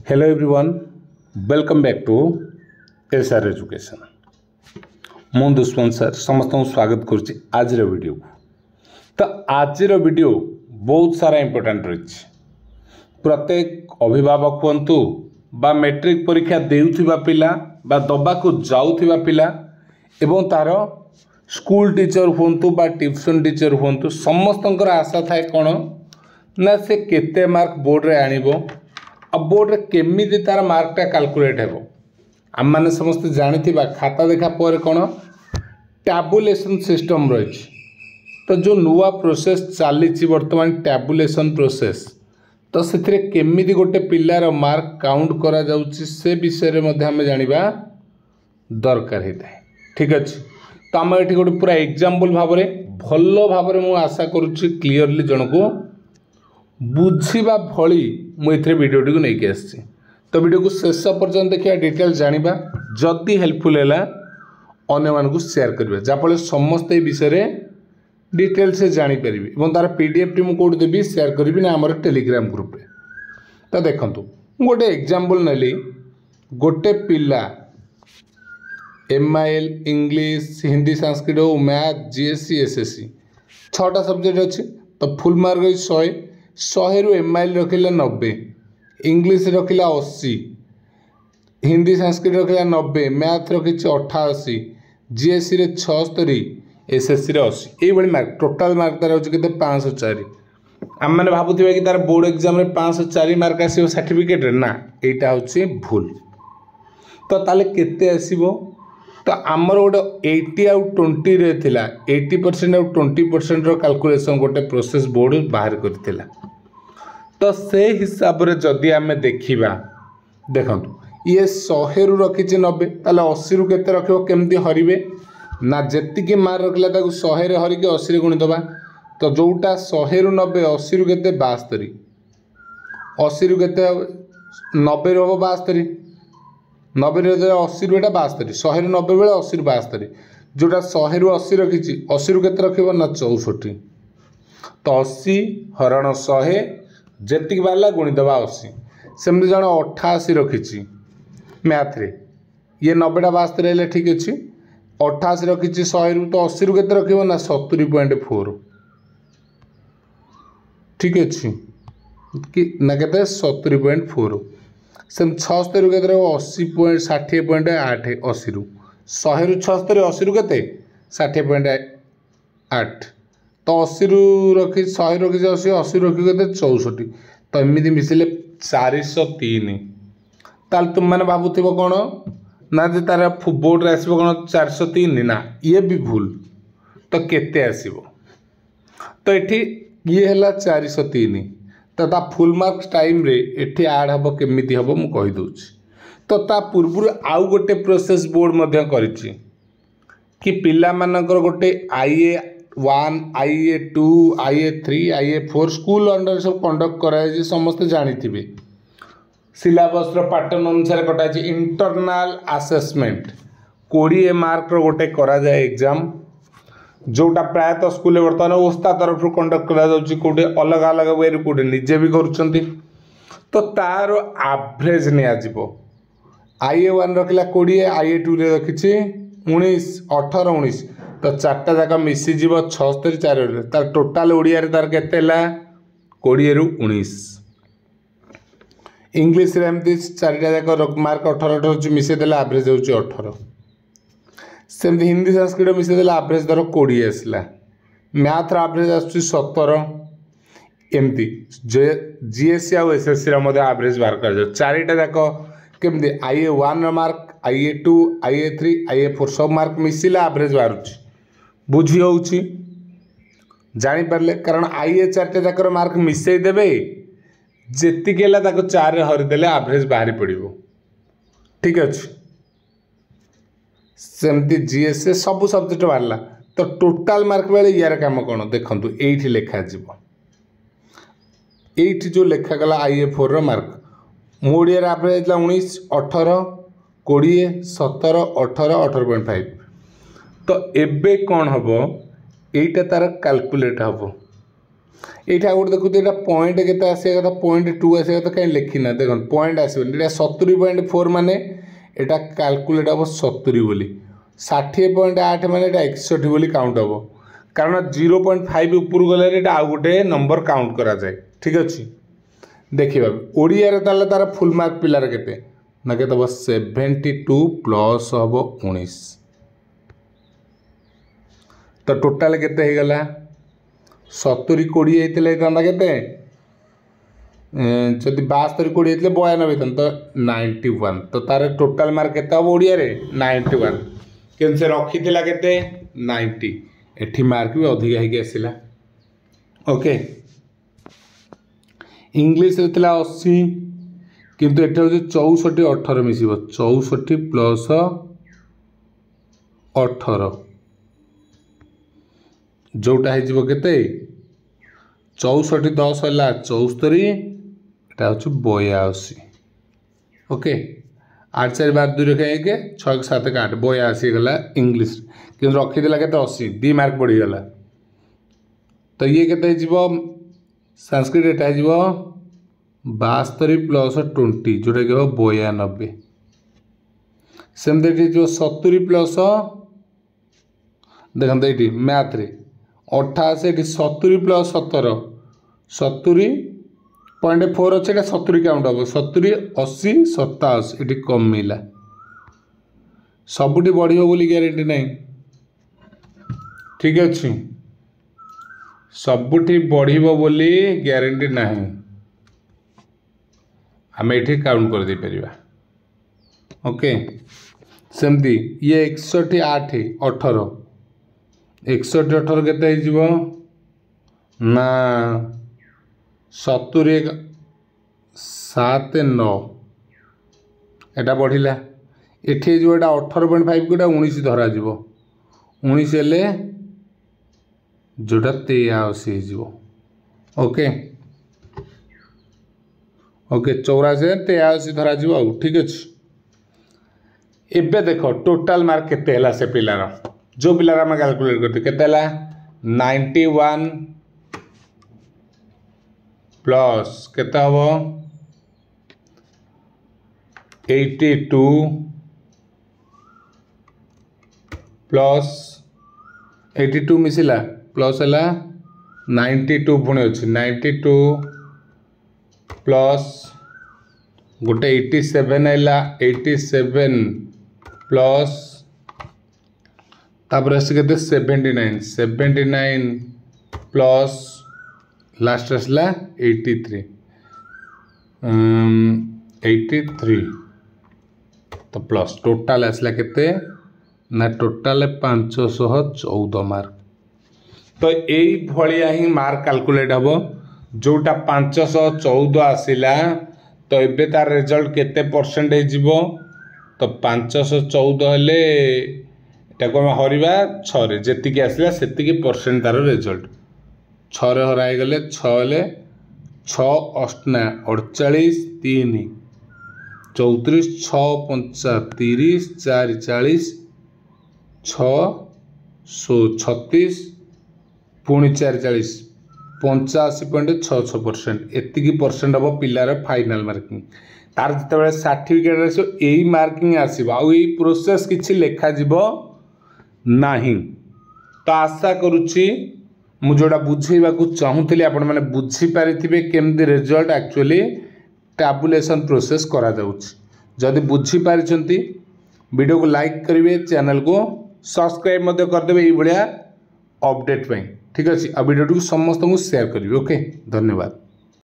Hello everyone, welcome back to SR education. मु Dushmant sir समस्त को स्वागत करुच्ची आज वीडियो। तो आज वीडियो बहुत सारा इंपोर्टेंट रही। प्रत्येक अभिभावक हूँ बा मैट्रिक परीक्षा देउथिबा पिला बा दबाकू जाउथिबा पिला एवं तार स्कूल टीचर हूँ बा ट्यूशन टीचर हूँ समस्तंकर आशा थाए कौन ना से केते मार्क बोर्ड रे आनिबो आ बोर्ड रे केमिति तार मार्कटा कैलकुलेट हेबो। आम मैंने समस्त जानी खाता देखा पर कौन टैबुलेशन सिस्टम रही। तो जो नुआ प्रोसेस चली बर्तमान टैबुलेशन प्रोसेस तो से केमिति गोटे पिलार मार्क काउंट करा जाउची से विषय में आम जाना दरकार होता है। ठीक अच्छे, तो आम ये गोटे पूरा एग्जाम्पल भाव में भल भाव में आशा करुच्ची क्लीयरली जन को बुझा भली मुझे वीडियो टी नहीं आसी। तो वीडियो को शेष पर्यटन देखिए, डिटेल जाना जदि हेल्पफुल है अन्य मानक शेयर करेंगे जहाँफल समस्ते विषय डिटेल से जापर और तार पीडीएफ टी मुझे कौट देवी शेयर करी ना आम टेलीग्राम ग्रुप रे। तो देखो गोटे एग्जाम्पल नेली, गोटे पिला MIL इंग्लिश हिंदी संस्कृत हो मैथ जीएससी एसएससी 6टा सब्जेक्ट अच्छे। तो फुल मार्क 100 रु MIL रखिला 90, इंग्लिश रखिला 80, हिंदी संस्कृत रखिला 90, मैथ रखी 88, जीएससी रे 76, एसएससी रे 80। ये मार्क टोटाल मार्क तार होचे केते 504। आम मैंने भावुथिबा कि तार बोर्ड एग्जाम रे 504 मार्क आसीबो सर्टिफिकेट रे, ना एटा होचे भूल। तो ताले केते आसीबो? तो आमर गोटे 80 आउ 20 रे थिला 80% आउ 20% रो कैलकुलेशन गोटे प्रोसेस बोर्ड बाहर करथिला। तो से हिसाब रे जदि आमे देखिबा, देखंतु ये 100 रु रखी 90 ताले 80 रु केते रखिबो केमती हरिबे ना जेतिकी मार्क रखला ताकू 100 रे हरिके 80 रे गुणी दबा। तो जोटा 100 रु 90 80 रु केते 72, 80 रु केते 90 रु 72, 90 रु 80 रु एटा 72, 100 रु 90 बेले 80 रु 72, जोटा 100 रु 80 रखी 80 रु केते रखिबो ना 64। तो 80 हरण 100 जेतिक बारला गुणी दबा 80। सेमती जन 88 रखी मैथ रे, ये 90टा 72 हेले ठीक अच्छे। 88 रखी 100 रु, तो 80 रु केते रखिबो ना 70.4। ठीक अच्छे कि ना केते 70.4। सेम 76 रु केते 80.60.8, 80 रु 100 रु 76, 80 रु केते 60.8। तो 80 रु रखी 100 रखी 80, 80 रखी केते 64। तो एमती मिसिले 403। ताल तुम मैंने भावुथिबो कौन ना जे तार बोर्ड रे आसीबो कौन 403, ना ये भी भूल। तो केते आसीबो? तो एठी ये हला 403। तो ता फुल मार्क्स टाइम रे एठी ऐड हबो केमिति हबो मु कहि दोछि। तो ता पूर्व आउ गोटे प्रोसेस बोर्ड मध्य करिछि कि पिला मानकर गोटे IA1 IA2 IA3 IA4 school under sub conduct कराई, समस्त जानिथिबे। सिलेबस पैटर्न अनुसार कटाई इंटरनल आसेसमेंट 20 मार्क रो गोटे करा जाए एग्जाम, जोटा प्रायतः स्कूल बर्तमान ओस्ता तरफ कंडक्ट करा जाउची, कोटे अलग अलग वे कोटे निजे भी करूछंती। तो तार एवरेज निया जिवो। IA1 रखिला 20, IA2 रे रखिछि 19, 18 19। तो 4टा जाक मिसी जीव 76 4 तार टोटाल ओडिया रे तार केते ला 20 रु 19। इंग्लिश रे एमती 4टा जाक मार्क 18 18 मिसे देला एवरेज होची 18। सेमती हिंदी संस्कृत मिसे देला एवरेज धर 20 आसला। मैथ रा एवरेज आसुची 17। एमती जीएससी आ एसएससी रा मध्ये एवरेज बार कर जो 4टा जाक केमती IA1 रा मार्क IA2 IA3 IA4 सब मार्क मिसिला एवरेज बारुची। बुझी होउची जानी परले, कारण IA 4टा जाकर मार्क मिसई देबे जेतिके ला ताको 4 रे हरि देले एवरेज बाहरी पड़िबो। ठीक अछि, सेमती जीएसए सब सब्जेक्ट बारला। तो टोटाल मार्क बेले यार काम कोन देखंतु एठी लेखा जिवो। एठी जो लेखा गला IA4 रो मार्क मोडिया रे एवरेज ला 19 18 20 17 18 18.5। तो एबे कौन हम एटा तार कैलकुलेट हम यहाँ गोटे देखो ये पॉइंट के आसा कथा 0.2 आसा कथा कहीं लिखिना देख पॉइंट आसबनी 70.4 माने यहाँ कैलकुलेट हम 70 बोली 60.8 माने 61 बोली काउंट हम कारण 0.5 ऊपर गले आउ गोटे नंबर काउंट करा जाए ठीक अच्छे देखिए ओडिया ताले तार फुल मार्क पिलार केते ना के 72 प्लस हम 19 तो टोटाल केते हो गला 70 20 होता केते जदि 72 20 होते 92 तो 91 तो तार टोटाल मार्क केते हम ओडिया रे 91 केन से रखी थिला केते 90 एठी मार्क भी अधिक है आसला ओके इंग्लिश रे थिला 80 किंतु एठी हो 64 18 मिसिबो 64 प्लस 18 जोटा हो केते 64 10 है 74 एटा हूँ 82 ओके 8 4 12 2 रखे 6 7 8 82 गला इंग्लिश कि रखीदेला के 80 2 मार्क बढ़ीगला तो ये केते हो संस्कृत एटा हो 72 प्लस 20 जोटा कि 92 सेमती जो 70 प्लस देखते ये मैथ रे 88 ये 70 प्लस 17 70.4 अच्छे 70 काउंट हम 70 80 87 ये कमिला सबुठी बढ़ बोली ग्यारंटी नहीं ठीक अच्छे सबुठी बढ़ बोली ग्यारंटी नहीं आम ये काउंट कर दे परिबा ओके सेमती ये 61 8 18 61 18 केते हो ना 70 7 9 एटा बढ़िला एठी जो 18.5 गोटा 19 धरा 19 हेले जोटा 83 ओके ओके 84 83 धरा ठीक अच्छे एबे देखो टोटाल मार्क केते हला से पिलार जो पिलार आम कैलकुलेट करते केते हला 91 प्लस केते हबो 82 प्लस 82 मिसिला प्लस है 92 पुणी अच्छी 92 प्लस गोटे 87 है 87 प्लस तापर आस के 79 प्लस लास्ट आसला 83 तो प्लस टोटाल आसला केते ना टोटाल 514 मार्क तो यही भाया ही मार्क कैलकुलेट हम जोटा 514 आसला तो एबे तार रिजल्ट केते परसेंट हो तो 514 हेले एटाको हम हरवा 6 रे जेतिकी आसला सेतिकी परसेंट तार रिजल्ट 6 रे हराई गले 6 हेले 6 8 48 3 34 6 5 30 4 40 6 36 पुणी 4 40 85.66% एतिकी परसेंट हम पिलार फाइनाल मार्किंग तार जिते सर्टिफिकेट आसो यही मार्किंग आसो आई प्रोसेस किसी लेखा नहीं तो आशा करुच्ची मु जोड़ा बुझेबा चाहूली आपण मैंने बुझीपारे केमती रिजल्ट एक्चुअली टैबुलेशन प्रोसेस करा जदि बुझीपारी वीडियो को लाइक करेंगे चैनल को सब्सक्राइब करदे ये अपडेट ठीक अच्छे आ वीडियो को समस्त को शेयर करेंगे ओके धन्यवाद।